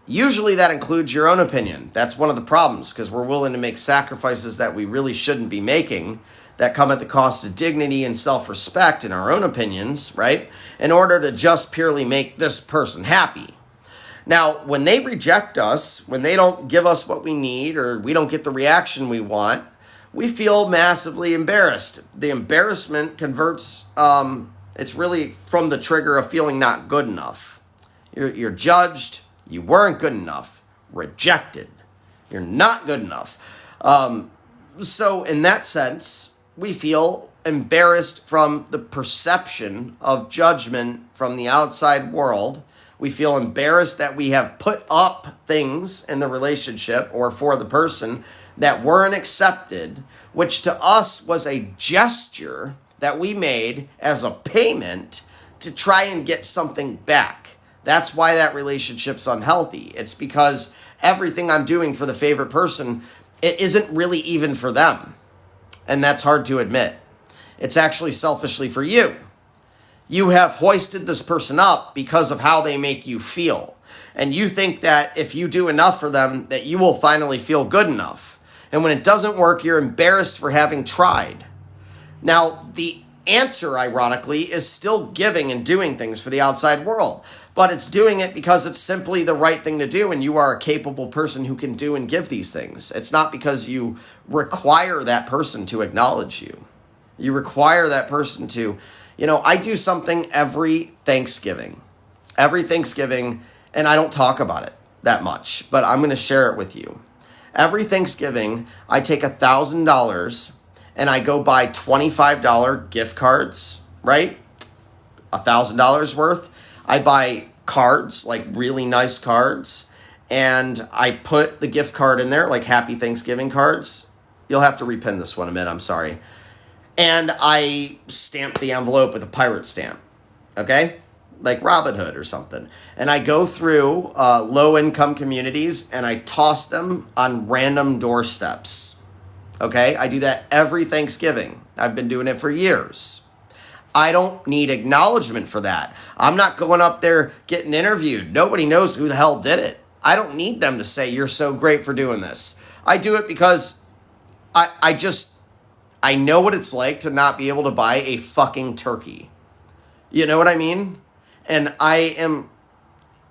Usually that includes your own opinion. That's one of the problems, because we're willing to make sacrifices that we really shouldn't be making that come at the cost of dignity and self-respect in our own opinions, right? In order to just purely make this person happy. Now, when they reject us, when they don't give us what we need, or we don't get the reaction we want, we feel massively embarrassed. The embarrassment converts, it's really from the trigger of feeling not good enough. You're judged, you weren't good enough, rejected. You're not good enough. So in that sense, we feel embarrassed from the perception of judgment from the outside world. We feel embarrassed that we have put up things in the relationship or for the person that weren't accepted, which to us was a gesture that we made as a payment to try and get something back. That's why that relationship's unhealthy. It's because everything I'm doing for the favorite person, it isn't really even for them. And that's hard to admit. It's actually selfishly for you. You have hoisted this person up because of how they make you feel. And you think that if you do enough for them, that you will finally feel good enough. And when it doesn't work, you're embarrassed for having tried. Now, the answer, ironically, is still giving and doing things for the outside world. But it's doing it because it's simply the right thing to do, and you are a capable person who can do and give these things. It's not because you require that person to acknowledge you. You require that person to... I do something every Thanksgiving, and I don't talk about it that much, but I'm going to share it with you. Every Thanksgiving, I take $1,000 and I go buy $25 gift cards, right? $1,000 worth. I buy cards, like really nice cards, and I put the gift card in there, like Happy Thanksgiving cards, You'll have to repin this one a minute. I'm sorry. And I stamp the envelope with a pirate stamp. Okay? Like Robin Hood or something. And I go through low-income communities and I toss them on random doorsteps. Okay? I do that every Thanksgiving. I've been doing it for years. I don't need acknowledgement for that. I'm not going up there getting interviewed. Nobody knows who the hell did it. I don't need them to say, you're so great for doing this. I do it because I know what it's like to not be able to buy a fucking turkey. You know what I mean? And I am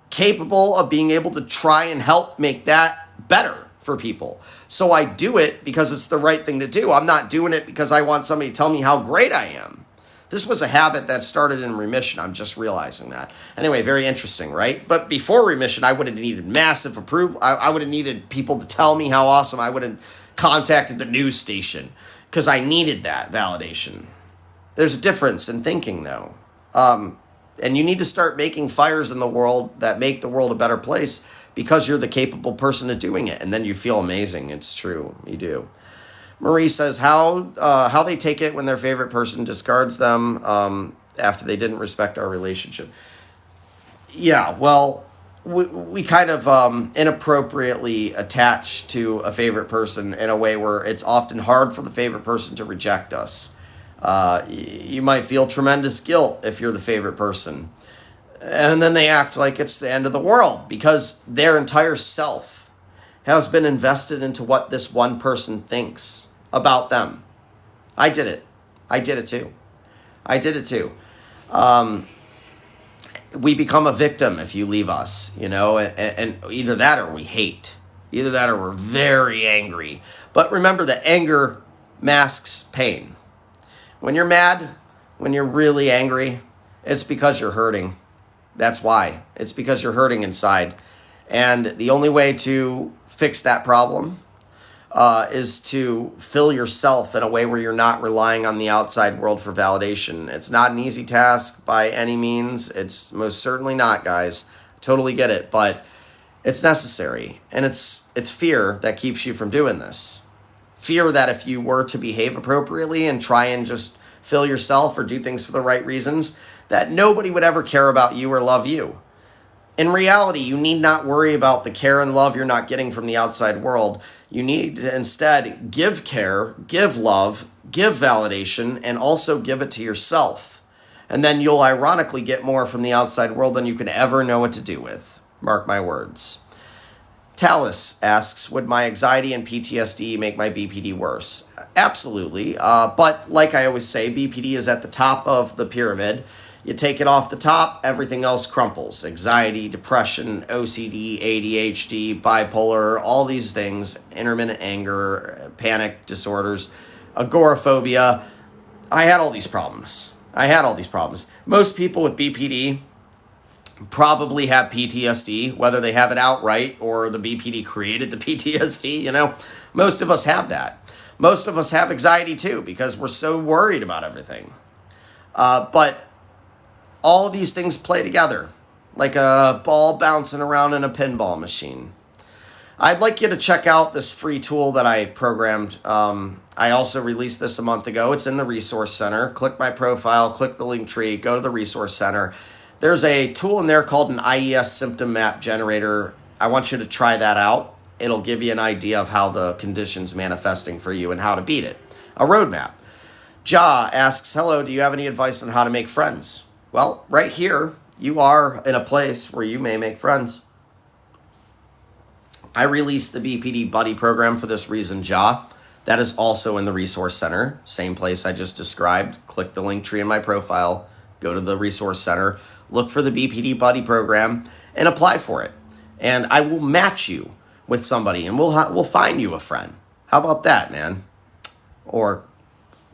capable of being able to try and help make that better for people. So I do it because it's the right thing to do. I'm not doing it because I want somebody to tell me how great I am. This was a habit that started in remission. I'm just realizing that. Anyway, very interesting, right? But before remission, I would have needed massive approval. I would have needed people to tell me how awesome. I would have contacted the news station because I needed that validation. There's a difference in thinking, though. And you need to start making fires in the world that make the world a better place because you're the capable person of doing it. And then you feel amazing. It's true. You do. Marie says how they take it when their favorite person discards them after they didn't respect our relationship. Yeah, well, we kind of inappropriately attach to a favorite person in a way where it's often hard for the favorite person to reject us. You might feel tremendous guilt if you're the favorite person. And then they act like it's the end of the world because their entire self has been invested into what this one person thinks about them. I did it. I did it too. We become a victim if you leave us, and either that or we hate. Either that or we're very angry. But remember that anger masks pain. When you're mad, when you're really angry, it's because you're hurting. That's why. It's because you're hurting inside. And the only way to fix that problem is to fill yourself in a way where you're not relying on the outside world for validation. It's not an easy task by any means. It's most certainly not, guys. Totally get it, but it's necessary. And it's fear that keeps you from doing this. Fear that if you were to behave appropriately and try and just fill yourself or do things for the right reasons, that nobody would ever care about you or love you. In reality, you need not worry about the care and love you're not getting from the outside world. You need to instead give care, give love, give validation, and also give it to yourself. And then you'll ironically get more from the outside world than you could ever know what to do with. Mark my words. Talus asks, would my anxiety and PTSD make my BPD worse? Absolutely. But like I always say, BPD is at the top of the pyramid. You take it off the top, everything else crumples. Anxiety, depression, OCD, ADHD, bipolar, all these things, intermittent anger, panic disorders, agoraphobia. I had all these problems. Most people with BPD probably have PTSD, whether they have it outright or the BPD created the PTSD, Most of us have that. Most of us have anxiety too because we're so worried about everything. But all of these things play together like a ball bouncing around in a pinball machine. I'd like you to check out this free tool that I programmed. I also released this a month ago. It's in the Resource Center. Click my profile, click the link tree, go to the Resource Center. There's a tool in there called an IES symptom map generator. I want you to try that out. It'll give you an idea of how the condition's manifesting for you and how to beat it. A roadmap. Ja asks, hello, do you have any advice on how to make friends? Well, right here, you are in a place where you may make friends. I released the BPD Buddy program for this reason, Ja. That is also in the Resource Center. Same place I just described. Click the link tree in my profile. Go to the Resource Center. Look for the BPD Buddy program and apply for it. And I will match you with somebody and we'll find you a friend. How about that, man? Or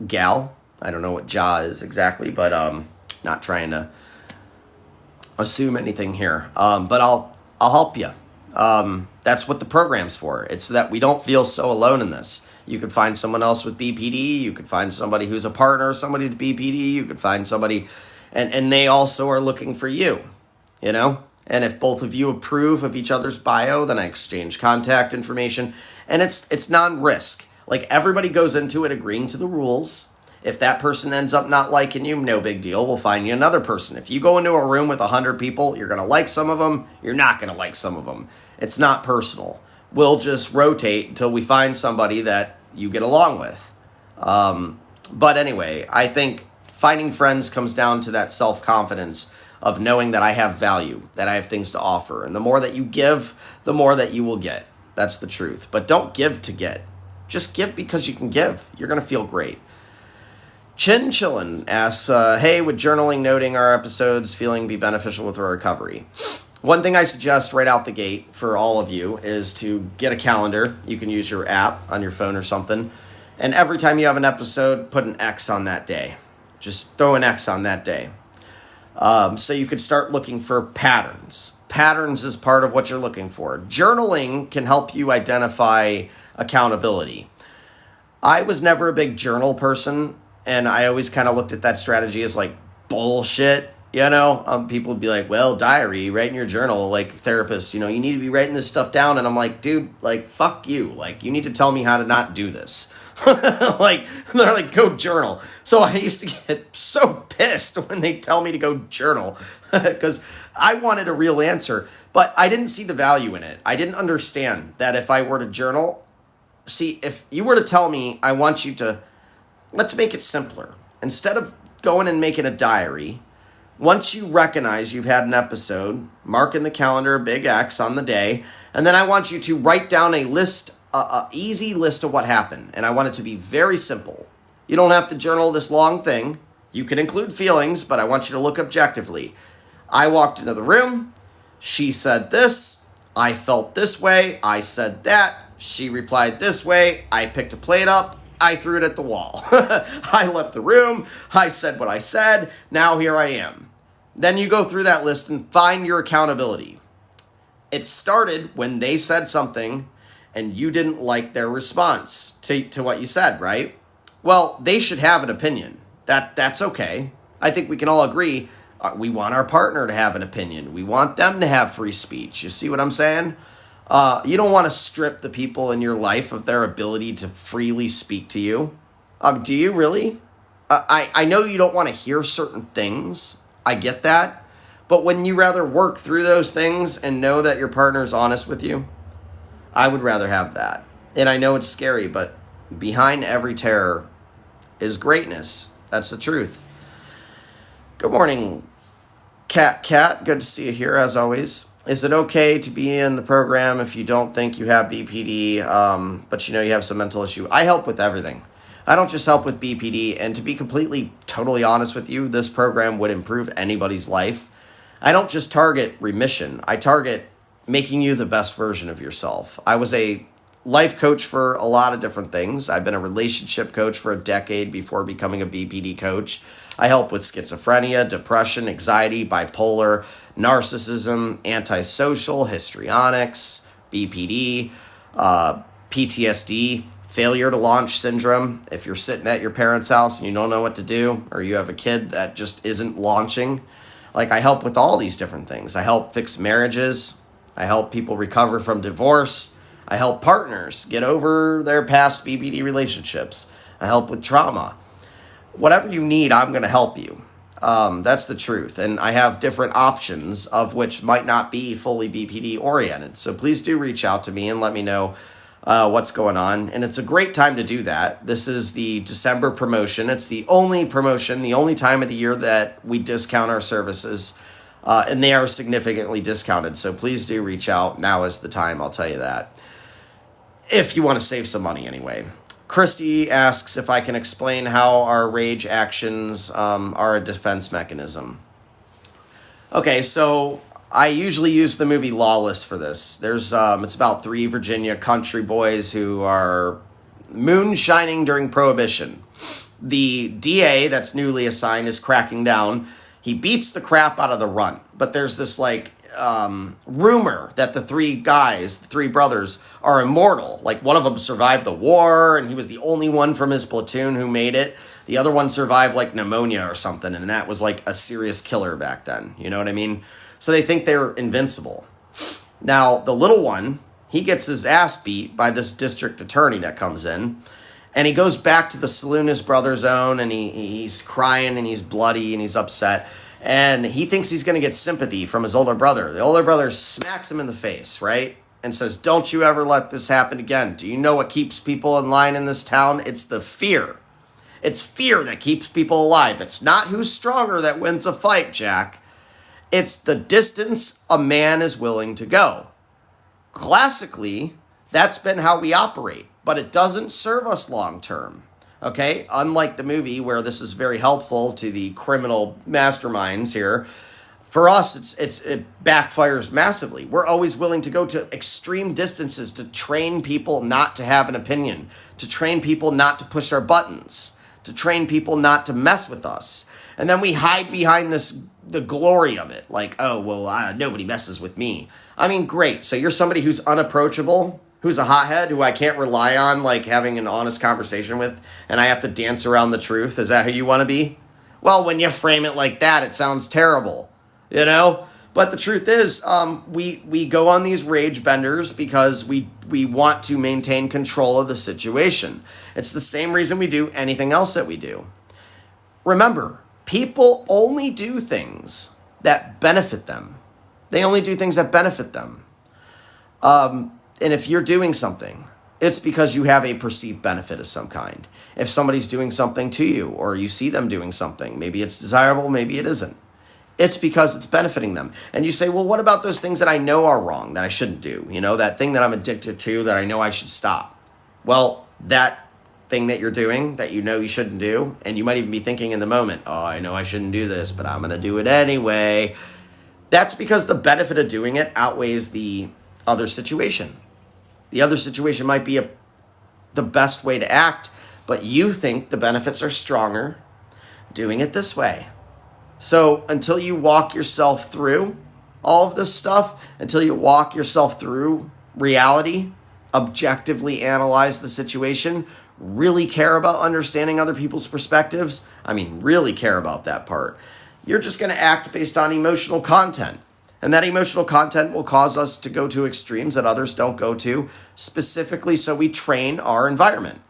gal. I don't know what Ja is exactly, but not trying to assume anything here. But I'll help you. That's what the program's for. It's so that we don't feel so alone in this. You could find someone else with BPD. You could find somebody who's a partner, somebody with BPD. You could find somebody, and they also are looking for you, And if both of you approve of each other's bio, then I exchange contact information. And it's non-risk. Like, everybody goes into it agreeing to the rules. If that person ends up not liking you, no big deal. We'll find you another person. If you go into a room with 100 people, you're going to like some of them. You're not going to like some of them. It's not personal. We'll just rotate until we find somebody that you get along with. But anyway, I think finding friends comes down to that self-confidence of knowing that I have value, that I have things to offer. And the more that you give, the more that you will get. That's the truth. But don't give to get. Just give because you can give. You're going to feel great. Chin Chillin asks, hey, would journaling, noting our episodes, feeling be beneficial with our recovery? One thing I suggest right out the gate for all of you is to get a calendar. You can use your app on your phone or something. And every time you have an episode, put an X on that day. Just throw an X on that day. So you could start looking for patterns. Patterns is part of what you're looking for. Journaling can help you identify accountability. I was never a big journal person, and I always kind of looked at that strategy as like bullshit. People would be like, well, diary, write in your journal, like therapist, you need to be writing this stuff down. And I'm like, dude, like, fuck you. Like, you need to tell me how to not do this. Like, they're like, go journal. So I used to get so pissed when they tell me to go journal because I wanted a real answer, but I didn't see the value in it. I didn't understand that if I were to journal, if you were to tell me, I want you to, let's make it simpler. Instead of going and making a diary, once you recognize you've had an episode, mark in the calendar a big X on the day, and then I want you to write down a list, a easy list of what happened. And I want it to be very simple. You don't have to journal this long thing. You can include feelings, but I want you to look objectively. I walked into the room. She said this. I felt this way. I said that. She replied this way. I picked a plate up. I threw it at the wall. I left the room. I said what I said. Now here I am. Then you go through that list and find your accountability. It started when they said something and you didn't like their response to what you said, right? Well, they should have an opinion. That's okay. I think we can all agree we want our partner to have an opinion. We want them to have free speech. You see what I'm saying? You don't want to strip the people in your life of their ability to freely speak to you. Do you really? I know you don't want to hear certain things. I get that. But wouldn't you rather work through those things and know that your partner is honest with you? I would rather have that. And I know it's scary, but behind every terror is greatness. That's the truth. Good morning, Cat. Good to see you here, as always. Is it okay to be in the program if you don't think you have BPD, but you have some mental issue? I help with everything. I don't just help with BPD, and to be totally honest with you, this program would improve anybody's life. I don't just target remission. I target making you the best version of yourself. I was a life coach for a lot of different things. I've been a relationship coach for a decade before becoming a BPD coach. I help with schizophrenia, depression, anxiety, bipolar, narcissism, antisocial, histrionics, BPD, PTSD, failure to launch syndrome. If you're sitting at your parents' house and you don't know what to do, or you have a kid that just isn't launching, I help with all these different things. I help fix marriages. I help people recover from divorce. I help partners get over their past BPD relationships. I help with trauma. Whatever you need, I'm going to help you. That's the truth. And I have different options of which might not be fully BPD oriented. So please do reach out to me and let me know what's going on. And it's a great time to do that. This is the December promotion. It's the only promotion, the only time of the year that we discount our services. And they are significantly discounted. So please do reach out. Now is the time, I'll tell you that. If you want to save some money anyway. Christy asks if I can explain how our rage actions are a defense mechanism. Okay, so I usually use the movie Lawless for this. There's it's about 3 Virginia country boys who are moonshining during Prohibition. The DA that's newly assigned is cracking down. He beats the crap out of the runt, but there's this rumor that the 3 brothers are immortal. One of them survived the war and he was the only one from his platoon who made it. The other one survived pneumonia or something, and that was a serious killer back then. You know what I mean? So they think they're invincible. Now, the little one, he gets his ass beat by this district attorney that comes in, And he goes back to the saloon his brothers own, and he's crying and he's bloody and he's upset. And he thinks he's going to get sympathy from his older brother. The older brother smacks him in the face, right? And says, don't you ever let this happen again. Do you know what keeps people in line in this town? It's the fear. It's fear that keeps people alive. It's not who's stronger that wins a fight, Jack. It's the distance a man is willing to go. Classically, that's been how we operate, but it doesn't serve us long term. Okay? Unlike the movie where this is very helpful to the criminal masterminds here, for us, it backfires massively. We're always willing to go to extreme distances to train people not to have an opinion, to train people not to push our buttons, to train people not to mess with us. And then we hide behind the glory of it. Like, oh, well, nobody messes with me. I mean, great. So you're somebody who's unapproachable, who's a hothead, who I can't rely on, like, having an honest conversation with, and I have to dance around the truth. Is that who you want to be? Well, when you frame it like that, it sounds terrible, you know? But the truth is, we go on these rage benders because we want to maintain control of the situation. It's the same reason we do anything else that we do. Remember, people only do things that benefit them. They only do things that benefit them. And if you're doing something, it's because you have a perceived benefit of some kind. If somebody's doing something to you, or you see them doing something, maybe it's desirable, maybe it isn't. It's because it's benefiting them. And you say, well, what about those things that I know are wrong, that I shouldn't do? You know, that thing that I'm addicted to, that I know I should stop. Well, that thing that you're doing that you know you shouldn't do, and you might even be thinking in the moment, oh, I know I shouldn't do this, but I'm going to do it anyway. That's because the benefit of doing it outweighs the other situation. The other situation might be the best way to act, but you think the benefits are stronger doing it this way. So until you walk yourself through all of this stuff, until you walk yourself through reality, objectively analyze the situation, really care about understanding other people's perspectives, really care about that part, you're just going to act based on emotional content. And that emotional content will cause us to go to extremes that others don't go to, specifically so we train our environment.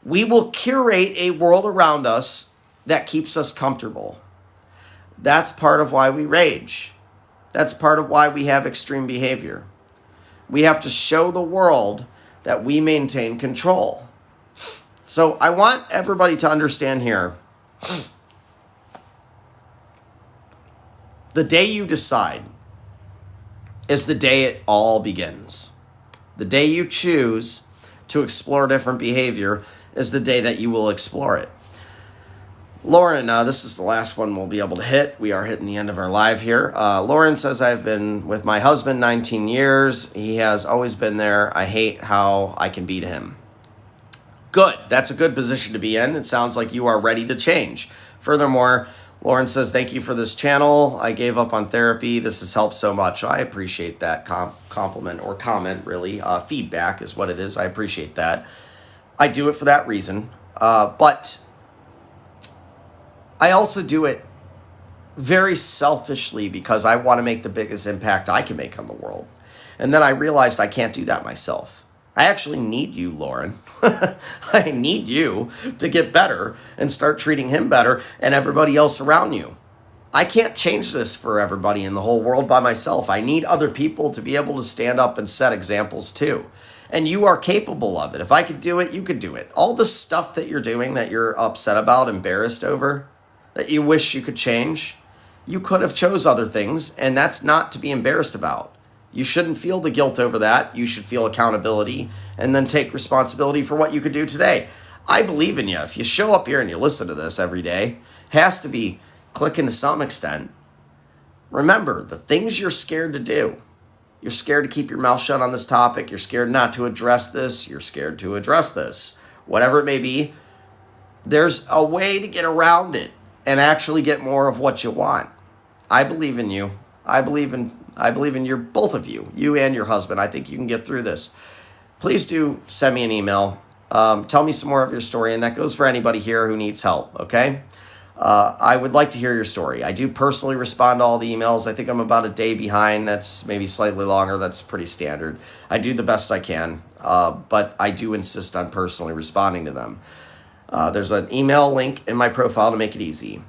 We will curate a world around us that keeps us comfortable. That's part of why we rage. That's part of why we have extreme behavior. We have to show the world that we maintain control. So I want everybody to understand here, the day you decide is the day it all begins. The day you choose to explore different behavior is the day that you will explore it. Lauren, this is the last one we'll be able to hit. We are hitting the end of our live here. Lauren says, I've been with my husband 19 years. He has always been there. I hate how I can be to him. Good. That's a good position to be in. It sounds like you are ready to change. Furthermore, Lauren says, thank you for this channel. I gave up on therapy. This has helped so much. I appreciate that compliment or comment, really. Feedback is what it is. I appreciate that. I do it for that reason. But I also do it very selfishly because I want to make the biggest impact I can make on the world. And then I realized I can't do that myself. I actually need you, Lauren. I need you to get better and start treating him better and everybody else around you. I can't change this for everybody in the whole world by myself. I need other people to be able to stand up and set examples too. And you are capable of it. If I could do it, you could do it. All the stuff that you're doing that you're upset about, embarrassed over, that you wish you could change, you could have chose other things, and that's not to be embarrassed about. You shouldn't feel the guilt over that. You should feel accountability and then take responsibility for what you could do today. I believe in you. If you show up here and you listen to this every day, has to be clicking to some extent. Remember, the things you're scared to do. You're scared to keep your mouth shut on this topic. You're scared not to address this. You're scared to address this. Whatever it may be, there's a way to get around it and actually get more of what you want. I believe in you. I believe in your both of you, you and your husband. I think you can get through this. Please do send me an email. Tell me some more of your story, and that goes for anybody here who needs help, okay? I would like to hear your story. I do personally respond to all the emails. I think I'm about a day behind. That's maybe slightly longer. That's pretty standard. I do the best I can. but I do insist on personally responding to them. There's an email link in my profile to make it easy.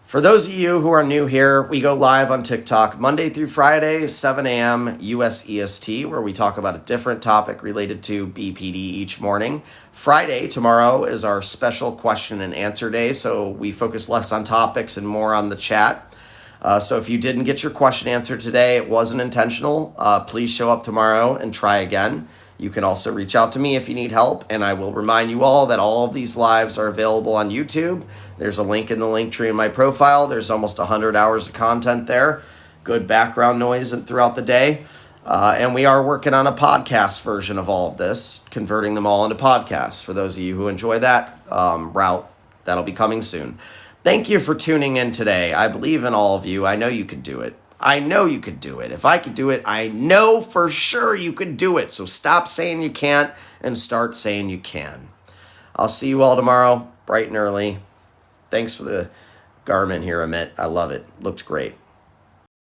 For those of you who are new here, we go live on TikTok Monday through Friday, 7 a.m. US EST, where we talk about a different topic related to BPD each morning. Friday, tomorrow, is our special question and answer day, so we focus less on topics and more on the chat. So if you didn't get your question answered today, it wasn't intentional. Please show up tomorrow and try again. You can also reach out to me if you need help, and I will remind you all that all of these lives are available on YouTube. There's a link in the link tree in my profile. There's almost 100 hours of content there. Good background noise throughout the day. And we are working on a podcast version of all of this, converting them all into podcasts. For those of you who enjoy that route, that'll be coming soon. Thank you for tuning in today. I believe in all of you. I know you could do it. I know you could do it. If I could do it, I know for sure you could do it. So stop saying you can't and start saying you can. I'll see you all tomorrow, bright and early. Thanks for the garment here, Amit. I love it. Looked great.